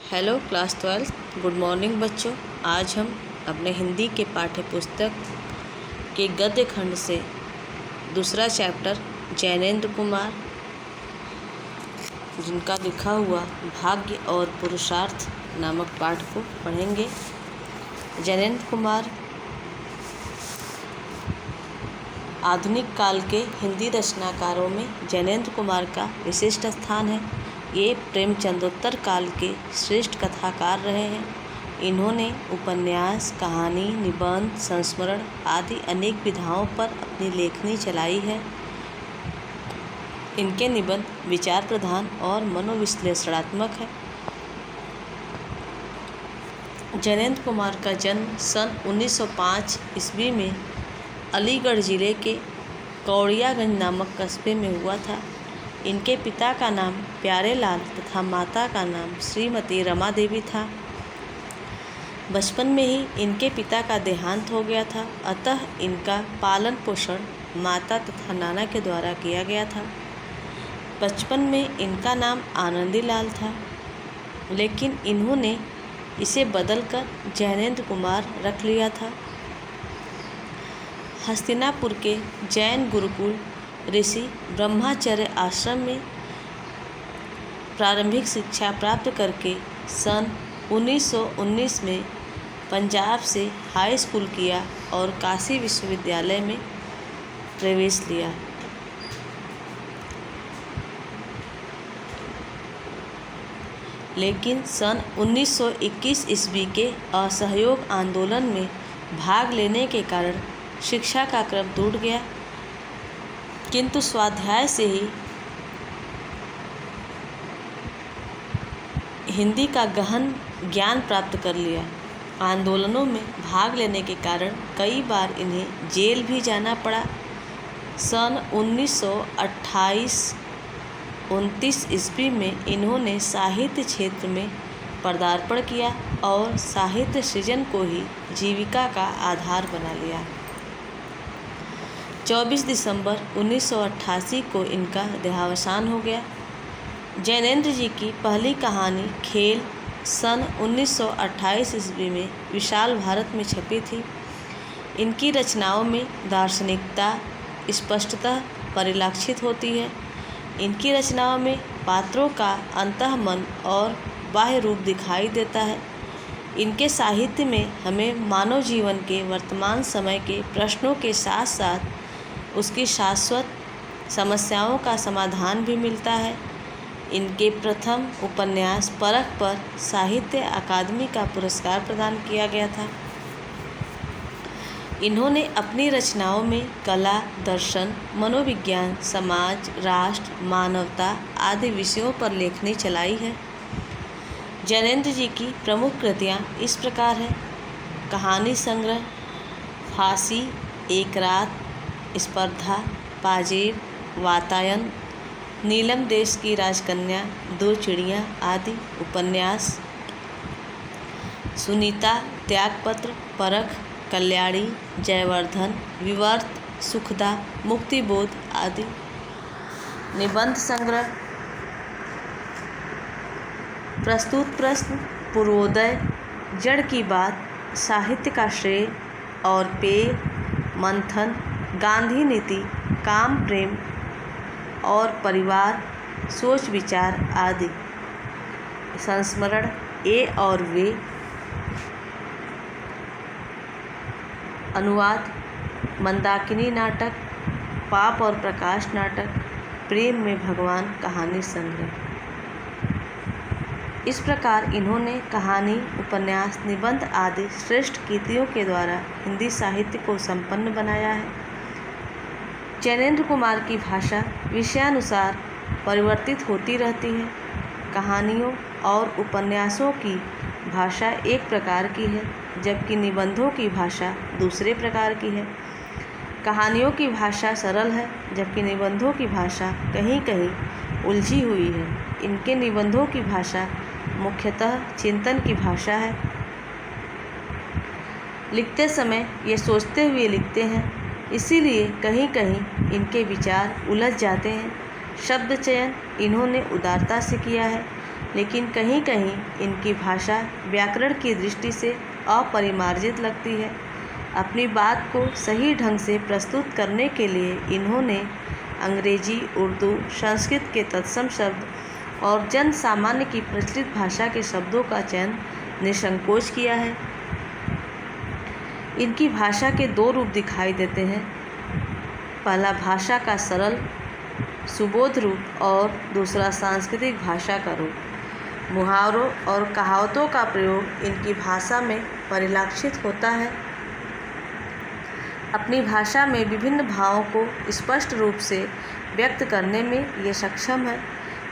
Hello class 12 good morning बच्चों। आज हम अपने हिंदी के पाठ्य पुस्तक के गद्य खंड से दूसरा चैप्टर जैनेंद्र कुमार जिनका लिखा हुआ भाग्य और पुरुषार्थ नामक पाठ को पढ़ेंगे। जैनेंद्र कुमार आधुनिक काल के हिंदी रचनाकारों में जैनेंद्र कुमार का विशिष्ट स्थान है। ये प्रेमचंदोत्तर काल के श्रेष्ठ कथाकार रहे हैं। इन्होंने उपन्यास, कहानी, निबंध, संस्मरण आदि अनेक विधाओं पर अपनी लेखनी चलाई है। इनके निबंध विचार प्रधान और मनोविश्लेषणात्मक है। जैनेंद्र कुमार का जन्म सन 1905 ईस्वी में अलीगढ़ जिले के कौड़ियागंज नामक कस्बे में हुआ था। इनके पिता का नाम प्यारेलाल तथा माता का नाम श्रीमती रमा देवी था। बचपन में ही इनके पिता का देहांत हो गया था, अतः इनका पालन पोषण माता तथा नाना के द्वारा किया गया था। बचपन में इनका नाम आनंदीलाल था, लेकिन इन्होंने इसे बदलकर जैनेंद्र कुमार रख लिया था। हस्तिनापुर के जैन गुरुकुल ऋषि ब्रह्माचार्य आश्रम में प्रारंभिक शिक्षा प्राप्त करके सन 1919 में पंजाब से हाई स्कूल किया और काशी विश्वविद्यालय में प्रवेश लिया। लेकिन सन 1921 ईस्वी के असहयोग आंदोलन में भाग लेने के कारण शिक्षा का क्रम टूट गया, किंतु स्वाध्याय से ही हिंदी का गहन ज्ञान प्राप्त कर लिया। आंदोलनों में भाग लेने के कारण कई बार इन्हें जेल भी जाना पड़ा। सन 1928-29 ईस्वी में इन्होंने साहित्य क्षेत्र में पदार्पण किया और साहित्य सृजन को ही जीविका का आधार बना लिया। 24 दिसंबर 1988 को इनका देहावसान हो गया। जैनेंद्र जी की पहली कहानी खेल सन 1928 ईस्वी में विशाल भारत में छपी थी। इनकी रचनाओं में दार्शनिकता स्पष्टतः परिलक्षित होती है। इनकी रचनाओं में पात्रों का अंतःमन और बाह्य रूप दिखाई देता है। इनके साहित्य में हमें मानव जीवन के वर्तमान समय के प्रश्नों के साथ साथ उसकी शाश्वत समस्याओं का समाधान भी मिलता है। इनके प्रथम उपन्यास परख पर साहित्य अकादमी का पुरस्कार प्रदान किया गया था। इन्होंने अपनी रचनाओं में कला, दर्शन, मनोविज्ञान, समाज, राष्ट्र, मानवता आदि विषयों पर लेखनी चलाई है। जैनेंद्र जी की प्रमुख कृतियाँ इस प्रकार हैं: कहानी संग्रह, फांसी, एक रात, स्पर्धा, पाजेब, वातायन, नीलम देश की राजकन्या, दो चिड़ियाँ आदि उपन्यास, सुनीता, त्यागपत्र, परख, कल्याणी, जयवर्धन, विवर्त, सुखदा, मुक्तिबोध आदि निबंध संग्रह, प्रस्तुत प्रश्न, पूर्वोदय, जड़ की बात, साहित्य का श्रेय और पेय, मंथन, गांधी नीति, काम, प्रेम और परिवार, सोच विचार आदि, संस्मरण, ए और वे, अनुवाद, मंदाकिनी नाटक, पाप और प्रकाश नाटक, प्रेम में भगवान कहानी संग्रह। इस प्रकार इन्होंने कहानी, उपन्यास, निबंध आदि श्रेष्ठ कृतियों के द्वारा हिंदी साहित्य को संपन्न बनाया है। जैनेंद्र कुमार की भाषा विषयानुसार परिवर्तित होती रहती है। कहानियों और उपन्यासों की भाषा एक प्रकार की है, जबकि निबंधों की भाषा दूसरे प्रकार की है। कहानियों की भाषा सरल है, जबकि निबंधों की भाषा कहीं कहीं उलझी हुई है। इनके निबंधों की भाषा मुख्यतः चिंतन की भाषा है। लिखते समय ये सोचते हुए लिखते हैं, इसीलिए कहीं कहीं इनके विचार उलझ जाते हैं। शब्द चयन इन्होंने उदारता से किया है, लेकिन कहीं कहीं इनकी भाषा व्याकरण की दृष्टि से अपरिमार्जित लगती है। अपनी बात को सही ढंग से प्रस्तुत करने के लिए इन्होंने अंग्रेजी, उर्दू, संस्कृत के तत्सम शब्द और जन सामान्य की प्रचलित भाषा के शब्दों का चयन निसंकोच किया है। इनकी भाषा के दो रूप दिखाई देते हैं। पहला भाषा का सरल सुबोध रूप और दूसरा सांस्कृतिक भाषा का रूप। मुहावरों और कहावतों का प्रयोग इनकी भाषा में परिलक्षित होता है। अपनी भाषा में विभिन्न भावों को स्पष्ट रूप से व्यक्त करने में ये सक्षम है।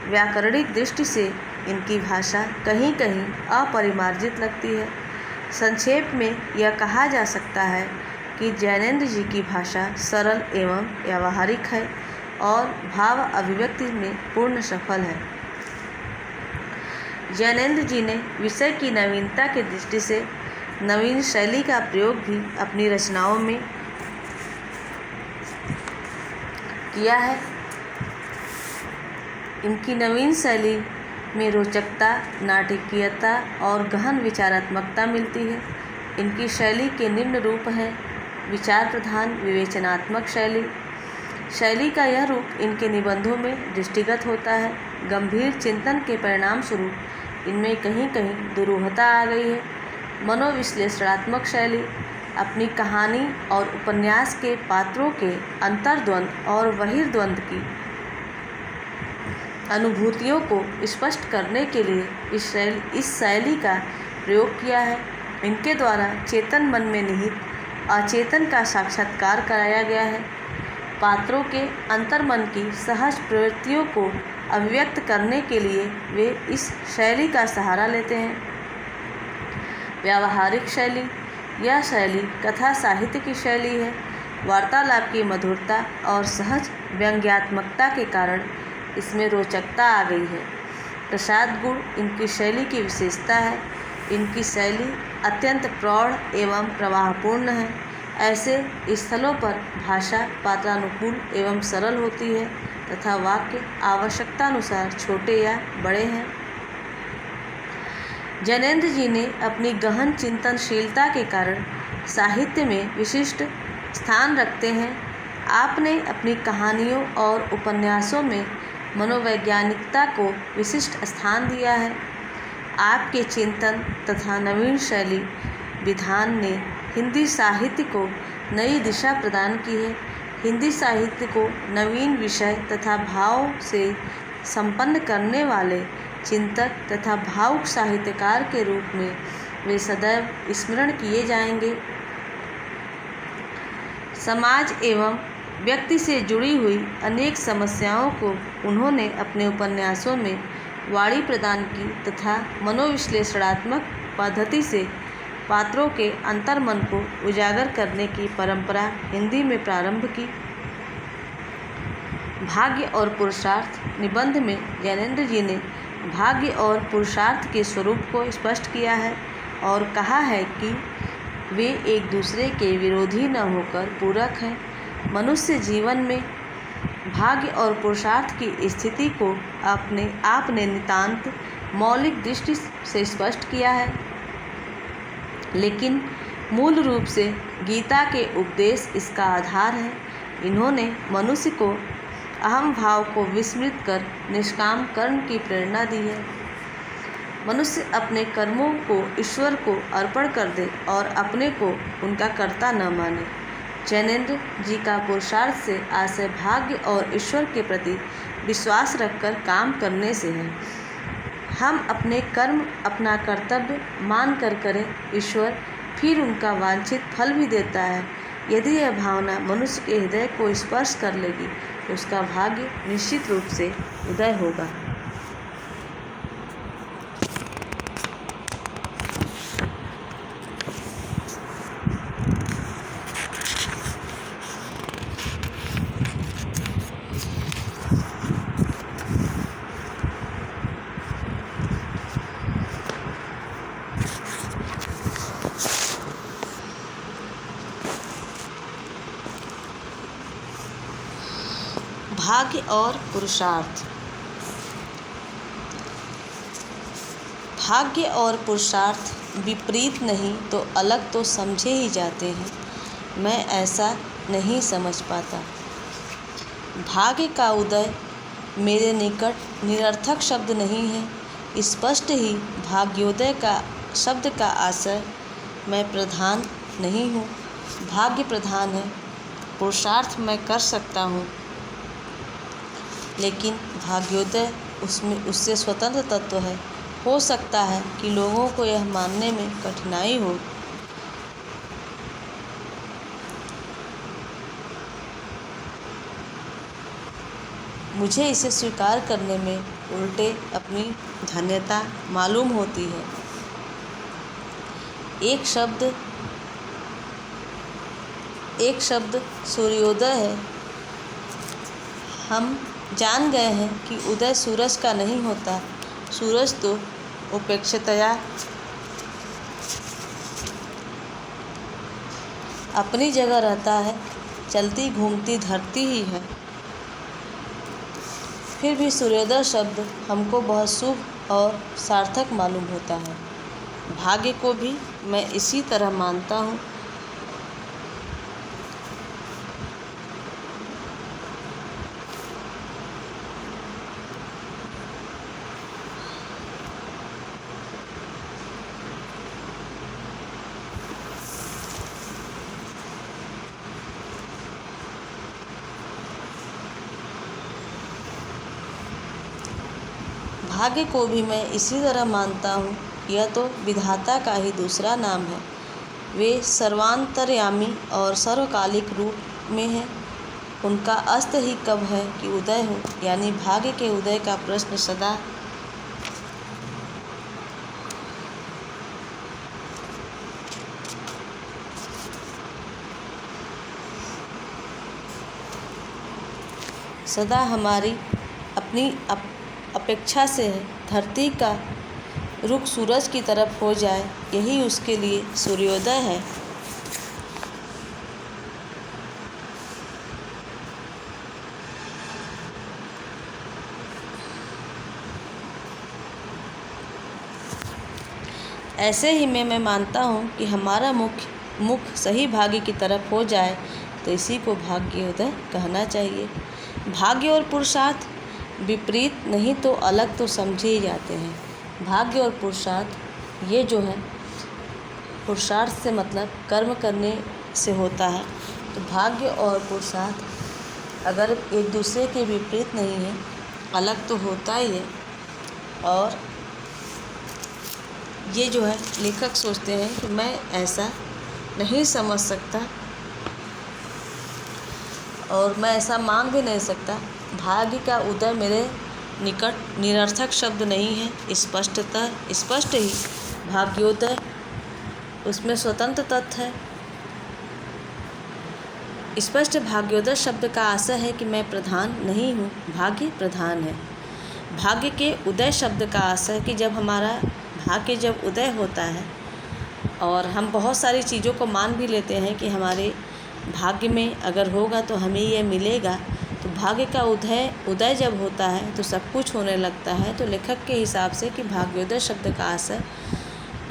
व्याकरणिक दृष्टि से इनकी भाषा कहीं कहीं अपरिमार्जित लगती है। संक्षेप में यह कहा जा सकता है कि जैनेंद्र जी की भाषा सरल एवं व्यावहारिक है और भाव अभिव्यक्ति में पूर्ण सफल है। जैनेंद्र जी ने विषय की नवीनता की दृष्टि से नवीन शैली का प्रयोग भी अपनी रचनाओं में किया है। इनकी नवीन शैली में रोचकता, नाटकीयता और गहन विचारात्मकता मिलती है। इनकी शैली के निम्न रूप हैं: विचार प्रधान विवेचनात्मक शैली का यह रूप इनके निबंधों में दृष्टिगत होता है। गंभीर चिंतन के परिणाम स्वरूप इनमें कहीं कहीं दुरूहता आ गई है। मनोविश्लेषणात्मक शैली अपनी कहानी और उपन्यास के पात्रों के अंतर्द्वंद और बहिर्द्वंद की अनुभूतियों को स्पष्ट करने के लिए इस शैली का प्रयोग किया है। इनके द्वारा चेतन मन में निहित अचेतन का साक्षात्कार कराया गया है। पात्रों के अंतर्मन की सहज प्रवृत्तियों को अभिव्यक्त करने के लिए वे इस शैली का सहारा लेते हैं। व्यावहारिक शैली, यह शैली कथा साहित्य की शैली है। वार्तालाप की मधुरता और सहज व्यंग्यात्मकता के कारण इसमें रोचकता आ गई है। प्रसाद गुण इनकी शैली की विशेषता है। इनकी शैली अत्यंत प्रौढ़ एवं प्रवाहपूर्ण है। ऐसे स्थलों पर भाषा पात्रानुकूल एवं सरल होती है तथा वाक्य आवश्यकतानुसार छोटे या बड़े हैं। जैनेंद्र जी ने अपनी गहन चिंतनशीलता के कारण साहित्य में विशिष्ट स्थान रखते हैं। आपने अपनी कहानियों और उपन्यासों में मनोवैज्ञानिकता को विशिष्ट स्थान दिया है। आपके चिंतन तथा नवीन शैली विधान ने हिंदी साहित्य को नई दिशा प्रदान की है। हिंदी साहित्य को नवीन विषय तथा भाव से संपन्न करने वाले चिंतक तथा भावुक साहित्यकार के रूप में वे सदैव स्मरण किए जाएंगे। समाज एवं व्यक्ति से जुड़ी हुई अनेक समस्याओं को उन्होंने अपने उपन्यासों में वाणी प्रदान की तथा मनोविश्लेषणात्मक पद्धति से पात्रों के अंतर्मन को उजागर करने की परंपरा हिंदी में प्रारंभ की। भाग्य और पुरुषार्थ निबंध में जैनेंद्र जी ने भाग्य और पुरुषार्थ के स्वरूप को स्पष्ट किया है और कहा है कि वे एक दूसरे के विरोधी न होकर पूरक हैं। मनुष्य जीवन में भाग्य और पुरुषार्थ की स्थिति को आपने नितांत मौलिक दृष्टि से स्पष्ट किया है, लेकिन मूल रूप से गीता के उपदेश इसका आधार है। इन्होंने मनुष्य को अहम भाव को विस्मृत कर निष्काम कर्म की प्रेरणा दी है। मनुष्य अपने कर्मों को ईश्वर को अर्पण कर दे और अपने को उनका कर्ता न माने। जैनेंद्र जी का पुरुषार्थ से आशय भाग्य और ईश्वर के प्रति विश्वास रखकर काम करने से है। हम अपने कर्म अपना कर्तव्य मान कर करें, ईश्वर फिर उनका वांछित फल भी देता है। यदि यह भावना मनुष्य के हृदय को स्पर्श कर लेगी तो उसका भाग्य निश्चित रूप से उदय होगा। भाग्य और पुरुषार्थ। भाग्य और पुरुषार्थ विपरीत नहीं तो अलग तो समझे ही जाते हैं। मैं ऐसा नहीं समझ पाता। भाग्य का उदय मेरे निकट निरर्थक शब्द नहीं है। स्पष्ट ही भाग्योदय का शब्द का आशय मैं प्रधान नहीं हूँ। भाग्य प्रधान है। पुरुषार्थ मैं कर सकता हूँ, लेकिन भाग्योदय उससे स्वतंत्र तत्व है। हो सकता है कि लोगों को यह मानने में कठिनाई हो, मुझे इसे स्वीकार करने में उल्टे अपनी धन्यता मालूम होती है। एक शब्द सूर्योदय है। हम जान गए हैं कि उदय सूरज का नहीं होता। सूरज तो उपेक्षितया अपनी जगह रहता है। चलती घूमती धरती ही है। फिर भी सूर्योदय शब्द हमको बहुत शुभ और सार्थक मालूम होता है। भाग्य को भी मैं इसी तरह मानता हूँ। भाग्य को भी मैं इसी तरह मानता हूँ। यह तो विधाता का ही दूसरा नाम है। वे सर्वांतर्यामी और सर्वकालिक रूप में हैं। उनका अस्त ही कब है कि उदय हो, यानी भाग्य के उदय का प्रश्न सदा हमारी अपनी अपेक्षा से है। धरती का रुख सूरज की तरफ हो जाए, यही उसके लिए सूर्योदय है। ऐसे ही मैं मानता हूँ कि हमारा मुख सही भाग्य की तरफ हो जाए तो इसी को भाग्योदय कहना चाहिए। भाग्य और पुरुषार्थ विपरीत नहीं तो अलग तो समझे ही जाते हैं। भाग्य और पुरुषार्थ ये जो है, पुरुषार्थ से मतलब कर्म करने से होता है। तो भाग्य और पुरुषार्थ अगर एक दूसरे के विपरीत नहीं है, अलग तो होता ही है। और ये जो है लेखक सोचते हैं कि मैं ऐसा नहीं समझ सकता और मैं ऐसा मान भी नहीं सकता। भाग्य का उदय मेरे निकट निरर्थक शब्द नहीं है। स्पष्ट ही भाग्योदय उसमें स्वतंत्र तत्व है। स्पष्ट भाग्योदय शब्द का आशय है कि मैं प्रधान नहीं हूँ, भाग्य प्रधान है। भाग्य के उदय शब्द का आशय है कि जब हमारा भाग्य जब उदय होता है और हम बहुत सारी चीज़ों को मान भी लेते हैं कि हमारे भाग्य में अगर होगा तो हमें ये मिलेगा। तो भाग्य का उदय जब होता है तो सब कुछ होने लगता है। तो लेखक के हिसाब से कि भाग्योदय शब्द का आशय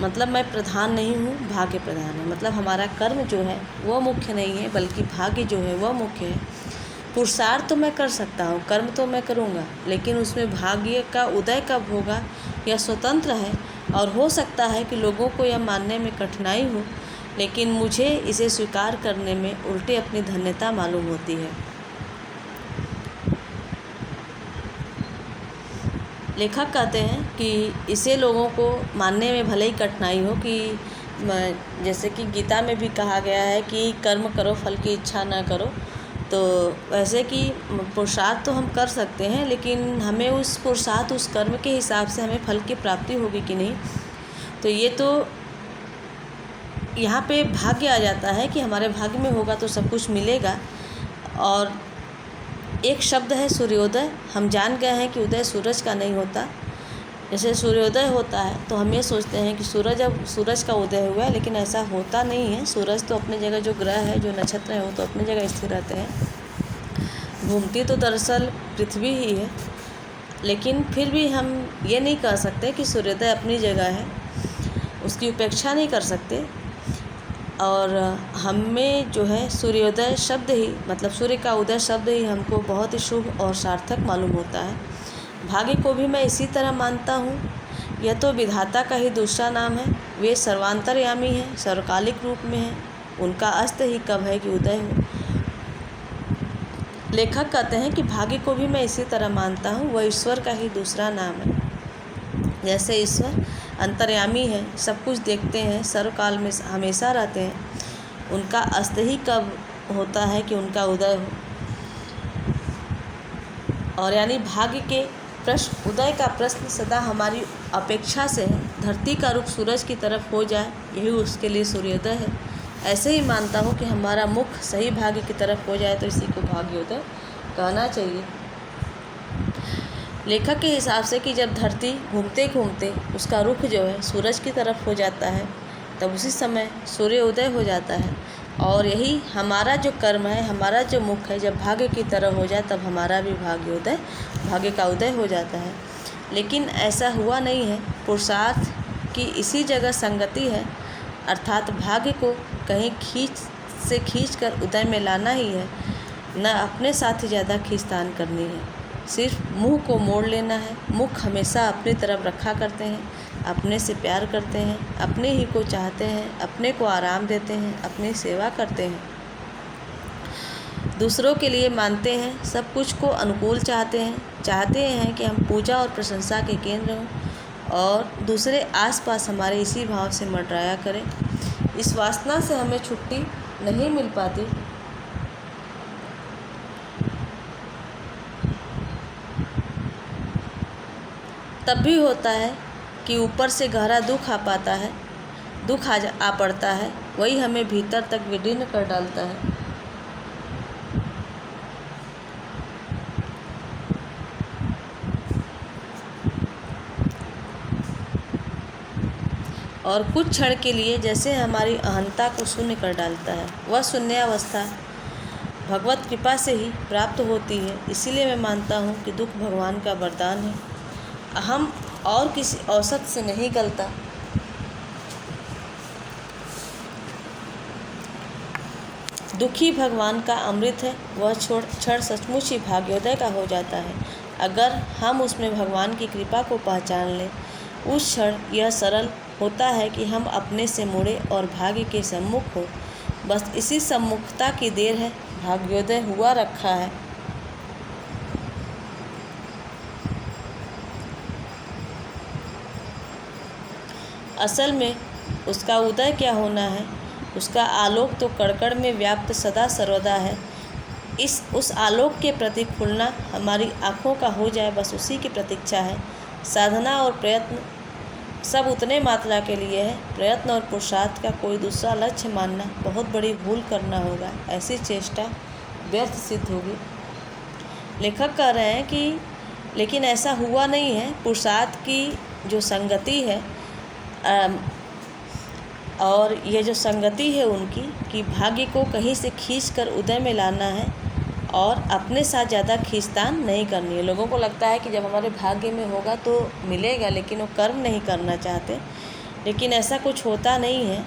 मतलब मैं प्रधान नहीं हूँ, भाग्य प्रधान है। मतलब हमारा कर्म जो है वो मुख्य नहीं है, बल्कि भाग्य जो है वह मुख्य है। पुरुषार्थ तो मैं कर सकता हूँ, कर्म तो मैं करूँगा, लेकिन उसमें भाग्य का उदय कब होगा यह स्वतंत्र है। और हो सकता है कि लोगों को यह मानने में कठिनाई हो, लेकिन मुझे इसे स्वीकार करने में उल्टे अपनी धन्यता मालूम होती है। लेखक कहते हैं कि इसे लोगों को मानने में भले ही कठिनाई हो कि जैसे कि गीता में भी कहा गया है कि कर्म करो फल की इच्छा ना करो। तो वैसे कि पुरुषार्थ तो हम कर सकते हैं, लेकिन हमें उस पुरुषार्थ उस कर्म के हिसाब से हमें फल की प्राप्ति होगी कि नहीं। तो ये तो यहाँ पे भाग्य आ जाता है कि हमारे भाग्य में होगा तो सब कुछ मिलेगा। और एक शब्द है सूर्योदय। हम जान गए हैं कि उदय सूरज का नहीं होता। जैसे सूर्योदय होता है तो हम ये सोचते हैं कि सूरज का उदय हुआ है, लेकिन ऐसा होता नहीं है। सूरज तो अपनी जगह, जो ग्रह है, जो नक्षत्र है, वो तो अपनी जगह स्थिर रहते हैं। घूमती तो दरअसल पृथ्वी ही है। लेकिन फिर भी हम ये नहीं कह सकते कि सूर्योदय अपनी जगह है, उसकी उपेक्षा नहीं कर सकते। और हमें जो है सूर्योदय शब्द ही, मतलब सूर्य का उदय शब्द ही हमको बहुत ही शुभ और सार्थक मालूम होता है। भाग्य को भी मैं इसी तरह मानता हूँ। यह तो विधाता का ही दूसरा नाम है। वे सर्वांतर्यामी हैं, सर्वकालिक रूप में हैं। उनका अस्त ही कब है कि उदय हो। लेखक कहते हैं कि भाग्य को भी मैं इसी तरह मानता हूँ, वह ईश्वर का ही दूसरा नाम है। जैसे ईश्वर अंतर्यामी है, सब कुछ देखते हैं, सर्वकाल में हमेशा रहते हैं, उनका अस्त ही कब होता है कि उनका उदय हो। और यानी भाग्य के प्रश्न, उदय का प्रश्न सदा हमारी अपेक्षा से है। धरती का रुख सूरज की तरफ हो जाए, यही उसके लिए सूर्योदय है। ऐसे ही मानता हूँ कि हमारा मुख सही भाग्य की तरफ हो जाए तो इसी को भाग्योदय कहना चाहिए। लेखक के हिसाब से कि जब धरती घूमते घूमते उसका रुख जो है सूरज की तरफ हो जाता है, तब उसी समय सूर्योदय हो जाता है। और यही हमारा जो कर्म है, हमारा जो मुख है, जब भाग्य की तरह हो जाए तब हमारा भी भाग्योदय, भाग्य का उदय हो जाता है। लेकिन ऐसा हुआ नहीं है। पुरुषार्थ की इसी जगह संगति है, अर्थात भाग्य को कहीं खींच कर उदय में लाना ही है, न अपने साथ ही ज़्यादा खींचतान करनी है। सिर्फ मुँह को मोड़ लेना है। मुख हमेशा अपनी तरफ रखा करते हैं, अपने से प्यार करते हैं, अपने ही को चाहते हैं, अपने को आराम देते हैं, अपनी सेवा करते हैं, दूसरों के लिए मानते हैं, सब कुछ को अनुकूल चाहते हैं कि हम पूजा और प्रशंसा के केंद्र हों और दूसरे आसपास हमारे इसी भाव से मंडराया करें। इस वासना से हमें छुट्टी नहीं मिल पाती। तब भी होता है कि ऊपर से गहरा दुख आ पड़ता है, वही हमें भीतर तक विदीर्ण कर डालता है। और कुछ क्षण के लिए जैसे हमारी अहंता को शून्य कर डालता है। वह शून्यावस्था भगवत कृपा से ही प्राप्त होती है। इसीलिए मैं मानता हूँ कि दुख भगवान का वरदान है। अहम और किसी औसत से नहीं गलता। दुखी भगवान का अमृत है, वह क्षण सचमुच ही भाग्योदय का हो जाता है। अगर हम उसमें भगवान की कृपा को पहचान लें, उस क्षण यह सरल होता है कि हम अपने से मुड़े और भाग्य के सम्मुख हो। बस इसी सम्मुखता की देर है, भाग्योदय हुआ रखा है। असल में उसका उदय क्या होना है, उसका आलोक तो कड़कड़ में व्याप्त सदा सर्वदा है। उस आलोक के प्रति खुलना हमारी आँखों का हो जाए, बस उसी की प्रतीक्षा है। साधना और प्रयत्न सब उतने मात्रा के लिए है। प्रयत्न और पुरुषार्थ का कोई दूसरा लक्ष्य मानना बहुत बड़ी भूल करना होगा। ऐसी चेष्टा व्यर्थ सिद्ध होगी। लेखक कह रहे हैं कि लेकिन ऐसा हुआ नहीं है। पुरुषार्थ की जो संगति है और ये जो संगति है उनकी, कि भाग्य को कहीं से खींचकर उदय में लाना है और अपने साथ ज़्यादा खींचतान नहीं करनी है। लोगों को लगता है कि जब हमारे भाग्य में होगा तो मिलेगा, लेकिन वो कर्म नहीं करना चाहते। लेकिन ऐसा कुछ होता नहीं है।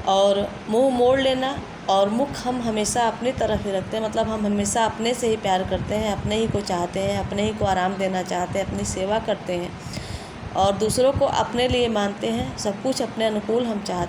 और मुंह मोड़ लेना और मुख हम हमेशा अपनी तरफ ही रखते हैं, मतलब हम हमेशा अपने से ही प्यार करते हैं, अपने ही को चाहते हैं, अपने ही को आराम देना चाहते हैं, अपनी सेवा करते हैं और दूसरों को अपने लिए मानते हैं। सब कुछ अपने अनुकूल हम चाहते हैं।